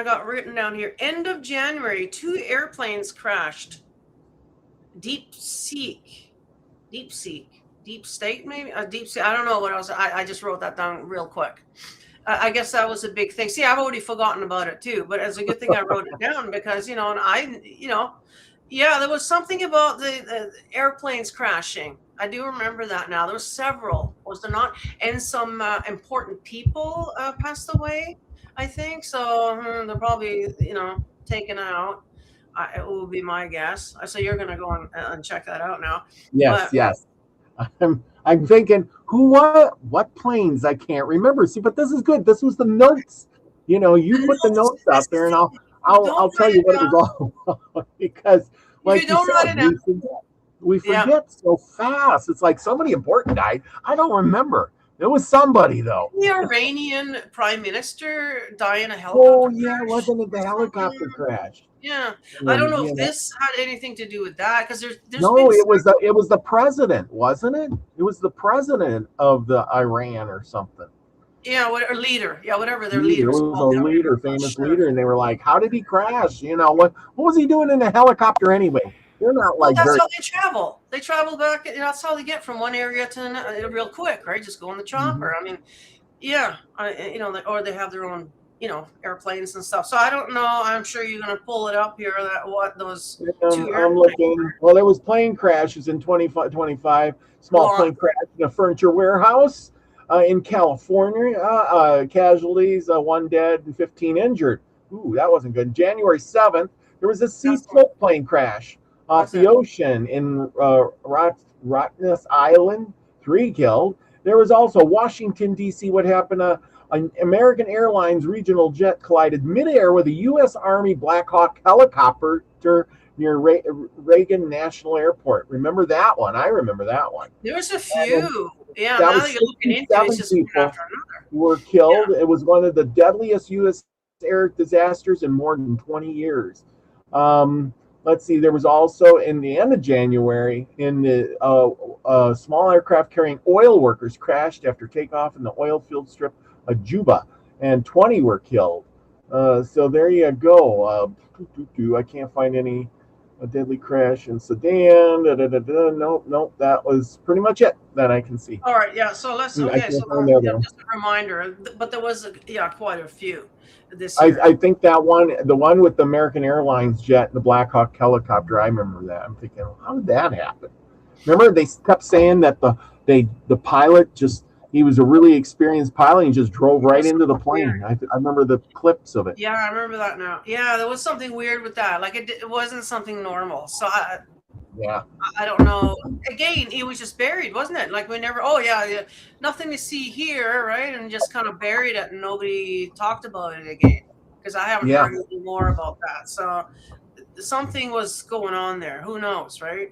I got written down here. End of January, 2 airplanes crashed. Deep Seek, Deep State, maybe? Deep Sea. I don't know what else. I just wrote that down real quick. I guess that was a big thing. See, I've already forgotten about it too, but it's a good thing I wrote it down because, yeah, there was something about the airplanes crashing. I do remember that now. There were several, was there not? And some important people passed away, I think. So they're probably, taken out. It will be my guess. So you're going to go and check that out now. Yes, But yes. I'm thinking, what planes? I can't remember. See, but this is good. This was the notes. You the put the notes, notes out this is there, and the I'll thing. I'll Don't I'll tell write you it what it down. was all about. Because, If you like you don't write said, it down, we yeah. forget so fast. It's like somebody important died. I don't remember. There was somebody though. The Iranian prime minister die in a Oh helicopter yeah, crash wasn't it or the something? helicopter crash? Yeah, I don't And know if this had anything to do with that because there's no, been it was the president, wasn't it? It was the president of the Iran or something. yeah, what or leader, yeah, whatever their Leader. It leader's was a called down here. leader, I'm not famous sure. leader, and they were like, "How did he crash? What was he doing in a helicopter anyway?" They're not Well, like that's very. how they travel. They travel back. That's how they get from one area to another real quick, right? Just go in the Mhm. chopper. I mean, yeah, or they have their own, airplanes and stuff. So I don't know. I'm sure you're gonna pull it up here that what those two I'm airplanes looking. Well, there was plane crashes in 25. go Small on. plane crash in a furniture warehouse in California. Casualties: one dead and 15 injured. Ooh, that wasn't good. January 7th, there was a That's seafloat plane crash off what's the it? ocean in Rottnest Island. 3 killed. There was also Washington D.C. What happened? An American Airlines regional jet collided midair with a U.S. Army Black Hawk helicopter near Reagan National Airport. Remember that one? I remember that one. There's a And few. Yeah, that now that was you're looking into it, it's 67 just one people after another. were killed. It was one of the deadliest U.S. air disasters in more than 20 years. Um, let's see. There was also in the end of January, in the small aircraft carrying oil workers crashed after takeoff in the oil field strip of Juba, and 20 were killed. So there you go. I can't find any a deadly crash in Sudan. Da, da, da, da. Nope, nope. That was pretty much it that I can see. All right, yeah. So let's I okay. So can't find the other one. just a reminder, but there was quite a few this year. I think that one, the one with the American Airlines jet and the Black Hawk helicopter, I remember that. I'm thinking, how did that happen? Remember, they kept saying that the pilot just he was a really experienced pilot and he just drove There right was into the something weird. plane. I remember the clips of it. Yeah, I remember that now. Yeah, there was something weird with that. Like it wasn't something normal. So Yeah, I don't know. Again, it was just buried, wasn't it? Like we never. Oh yeah, yeah, nothing to see here, right? And just kind of buried it, and nobody talked about it again because I haven't yeah. heard anything more about that. So something was going on there. Who knows, right?